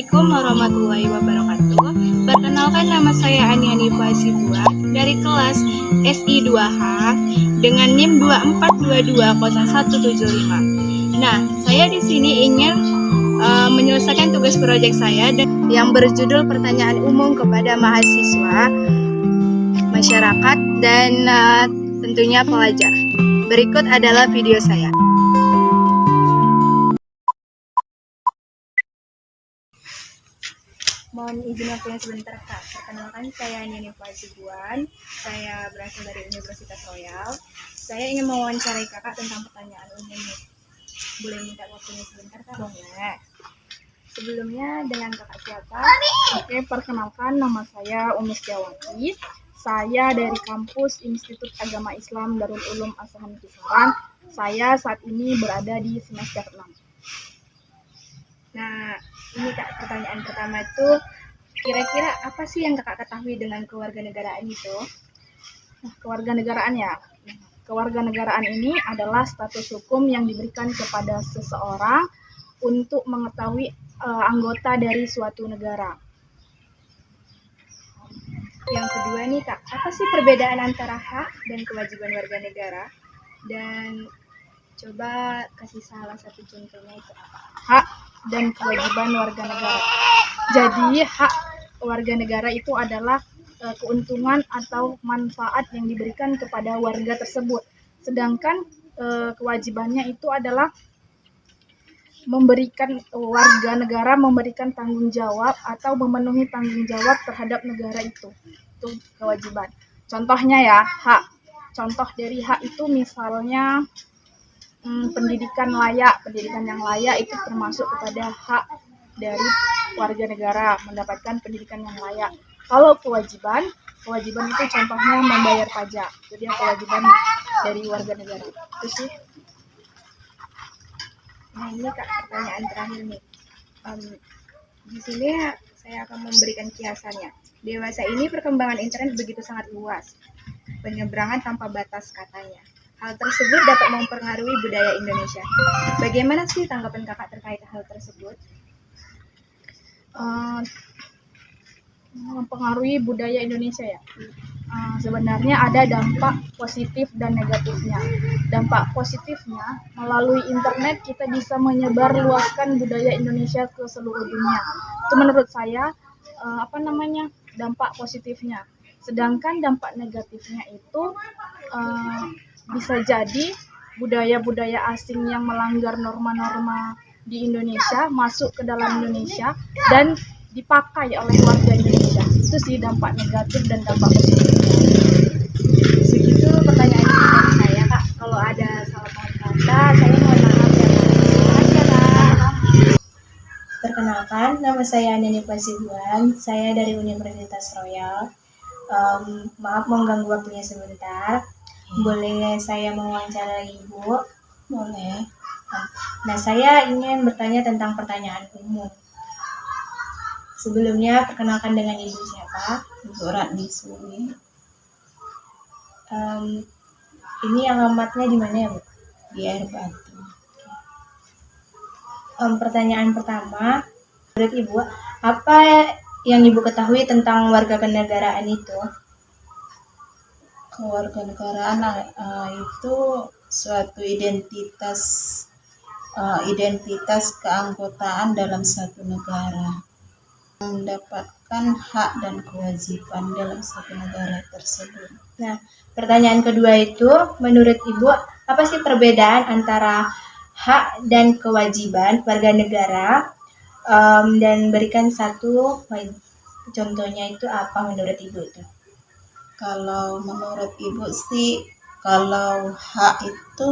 Assalamualaikum warahmatullahi wabarakatuh. Perkenalkan, nama saya Aniani Hasibuan dari kelas SI2H dengan NIM 24220175. Nah, saya di sini ingin menyelesaikan tugas proyek saya yang berjudul pertanyaan umum kepada mahasiswa, masyarakat, dan tentunya pelajar. Berikut adalah video saya. Mohon izin waktunya sebentar, Kak. Perkenalkan, saya Aniani Hasibuan. Saya berasal dari Universitas Royal. Saya ingin mewawancarai Kakak tentang pertanyaan umum. Boleh minta waktunya sebentar, Kak? Boleh. Sebelumnya, dengan Kakak siapa? Oke, perkenalkan, nama saya Umi Setiawati. Saya dari kampus Institut Agama Islam Darul Ulum Asahan Kisaran. Saya saat ini berada di semester 6. Nah, ini Kak, pertanyaan pertama itu, kira-kira apa sih yang Kakak ketahui dengan kewarganegaraan itu? Nah, kewarganegaraan ya. Kewarganegaraan ini adalah status hukum yang diberikan kepada seseorang untuk mengetahui anggota dari suatu negara. Yang kedua nih Kak, apa sih perbedaan antara hak dan kewajiban warga negara? Dan coba kasih salah satu contohnya itu apa? Hak dan kewajiban warga negara. Jadi hak warga negara itu adalah keuntungan atau manfaat yang diberikan kepada warga tersebut. Sedangkan kewajibannya itu adalah memberikan warga negara memberikan tanggung jawab atau memenuhi tanggung jawab terhadap negara itu. Itu kewajiban. Contohnya ya, hak. Contoh dari hak itu misalnya pendidikan yang layak itu termasuk kepada hak dari warga negara, mendapatkan pendidikan yang layak. Kalau kewajiban itu contohnya membayar pajak. Jadi kewajiban dari warga negara. Itu sih. Nah, ini Kak, pertanyaan terakhir nih. Di sini saya akan memberikan kiasannya. Dewasa ini perkembangan internet begitu sangat luas. Penyeberangan tanpa batas katanya. Hal tersebut dapat mempengaruhi budaya Indonesia. Bagaimana sih tanggapan Kakak terkait hal tersebut? Mempengaruhi budaya Indonesia ya. Sebenarnya ada dampak positif dan negatifnya. Dampak positifnya, melalui internet kita bisa menyebarluaskan budaya Indonesia ke seluruh dunia. Itu menurut saya dampak positifnya. Sedangkan dampak negatifnya itu bisa jadi budaya-budaya asing yang melanggar norma-norma di Indonesia masuk ke dalam Indonesia dan dipakai oleh warga Indonesia. Itu sih dampak negatif dan dampak positif. Segitu pertanyaan dari saya, Kak. Kalau ada salah paham kata, saya mohon maaf ya. Terima kasih ya, Kak. Perkenalkan, nama saya Aniani Hasibuan. Saya dari Universitas Royal. Maaf mengganggu waktunya sebentar. Boleh saya mewawancarai Ibu? Boleh. Nah, saya ingin bertanya tentang pertanyaan umum. Sebelumnya, perkenalkan dengan Ibu siapa? Ibu Ratni Suri. Ini alamatnya di mana ya, Bu? Di Air Batu. Pertanyaan pertama, menurut Ibu, apa yang Ibu ketahui tentang warganegaraan itu? Kewarganegaraan itu suatu identitas keanggotaan dalam satu negara, mendapatkan hak dan kewajiban dalam satu negara tersebut. Nah, pertanyaan kedua itu, menurut Ibu, apa sih perbedaan antara hak dan kewajiban warga negara? Dan berikan satu contohnya itu apa menurut Ibu itu? Kalau menurut Ibu sih, kalau hak itu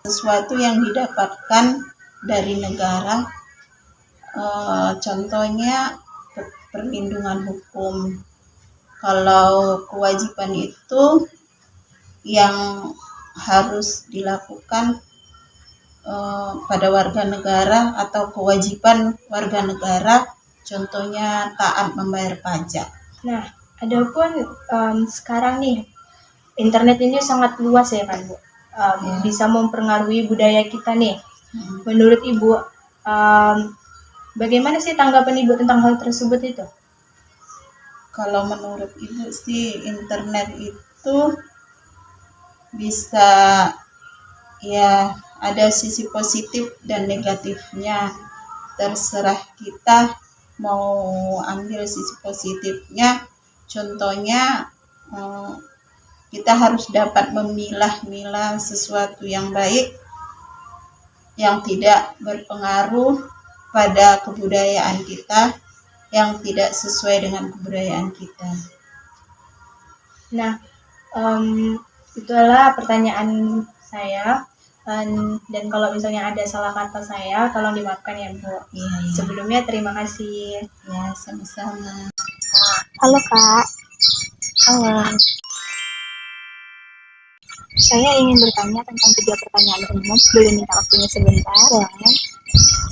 sesuatu yang didapatkan dari negara, contohnya perlindungan hukum. Kalau kewajiban itu yang harus dilakukan pada warga negara atau kewajiban warga negara, contohnya taat membayar pajak. Nah, adapun sekarang nih internet ini sangat luas ya kan Bu, bisa mempengaruhi budaya kita nih. Menurut Ibu, Bagaimana sih tanggapan Ibu tentang hal tersebut itu? Kalau menurut Ibu sih internet itu bisa, ya, ada sisi positif dan negatifnya. Terserah kita mau ambil sisi positifnya. Contohnya, kita harus dapat memilah-milah sesuatu yang baik yang tidak berpengaruh pada kebudayaan kita, yang tidak sesuai dengan kebudayaan kita. Nah, itulah pertanyaan saya. Dan kalau misalnya ada salah kata saya, tolong dimaafkan ya Bu. Iya. Sebelumnya terima kasih. Ya, sama-sama. Halo Kak. Halo. Saya ingin bertanya tentang 3 pertanyaan umum. Boleh minta waktunya sebentar? Boleh.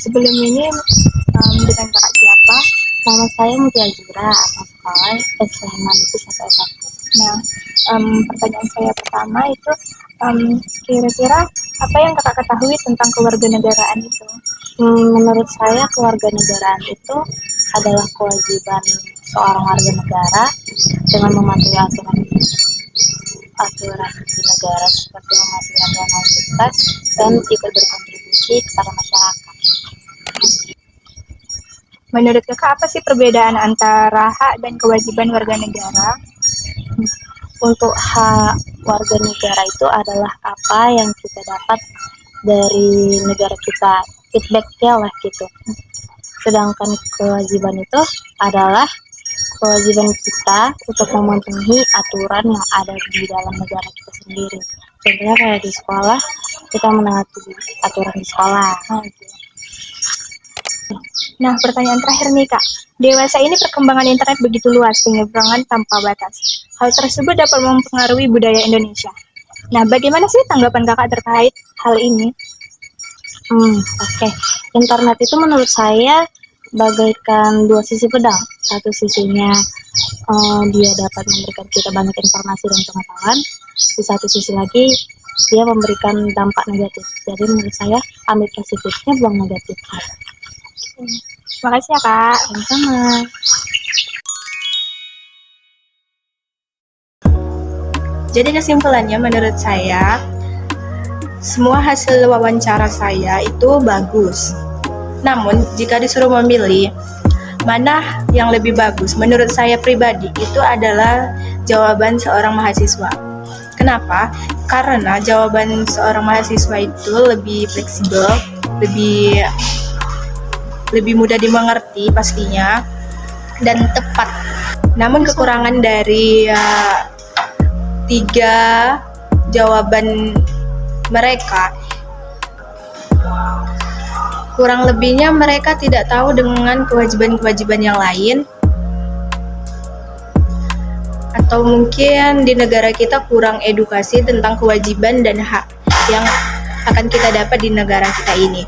Sebelum ini, dengan Kakak siapa? Nama saya Mutia Azura, asal sekolah SMA Negeri 1 S1. Nah, pertanyaan saya pertama itu, kira-kira apa yang Kakak ketahui tentang kewarganegaraan itu? Menurut saya kewarganegaraan itu adalah kewajiban seorang warga negara dengan mematuhi aturan di negara seperti mematuhi aturan lalu lintas dan ikut berkontribusi kepada masyarakat. Menurut Kakak apa sih perbedaan antara hak dan kewajiban warga negara? Untuk hak warga negara itu adalah apa yang kita dapat dari negara kita, feedbacknya lah gitu. Sedangkan kewajiban itu adalah kewajiban kita untuk memenuhi aturan yang ada di dalam negara kita sendiri. Contohnya kayak di sekolah, kita menaati aturan di sekolah. Nah, pertanyaan terakhir nih Kak. Dewasa ini perkembangan internet begitu luas, penyeberangan tanpa batas. Hal tersebut dapat mempengaruhi budaya Indonesia. Nah, bagaimana sih tanggapan Kakak terkait hal ini? Oke. Internet itu menurut saya bagaikan 2 sisi pedang. Satu sisinya dia dapat memberikan kita banyak informasi dan pengetahuan. Di satu sisi lagi dia memberikan dampak negatif. Jadi menurut saya ambil positifnya, buang negatifnya. Terima kasih ya Kak. Sama-sama. Jadi kesimpulannya menurut saya, semua hasil wawancara saya itu bagus. Namun jika disuruh memilih mana yang lebih bagus, menurut saya pribadi itu adalah jawaban seorang mahasiswa. Kenapa? Karena jawaban seorang mahasiswa itu lebih fleksibel, lebih mudah dimengerti pastinya, dan tepat. Namun kekurangan dari 3 jawaban mereka, kurang lebihnya mereka tidak tahu dengan kewajiban-kewajiban yang lain, atau mungkin di negara kita kurang edukasi tentang kewajiban dan hak yang akan kita dapat di negara kita ini.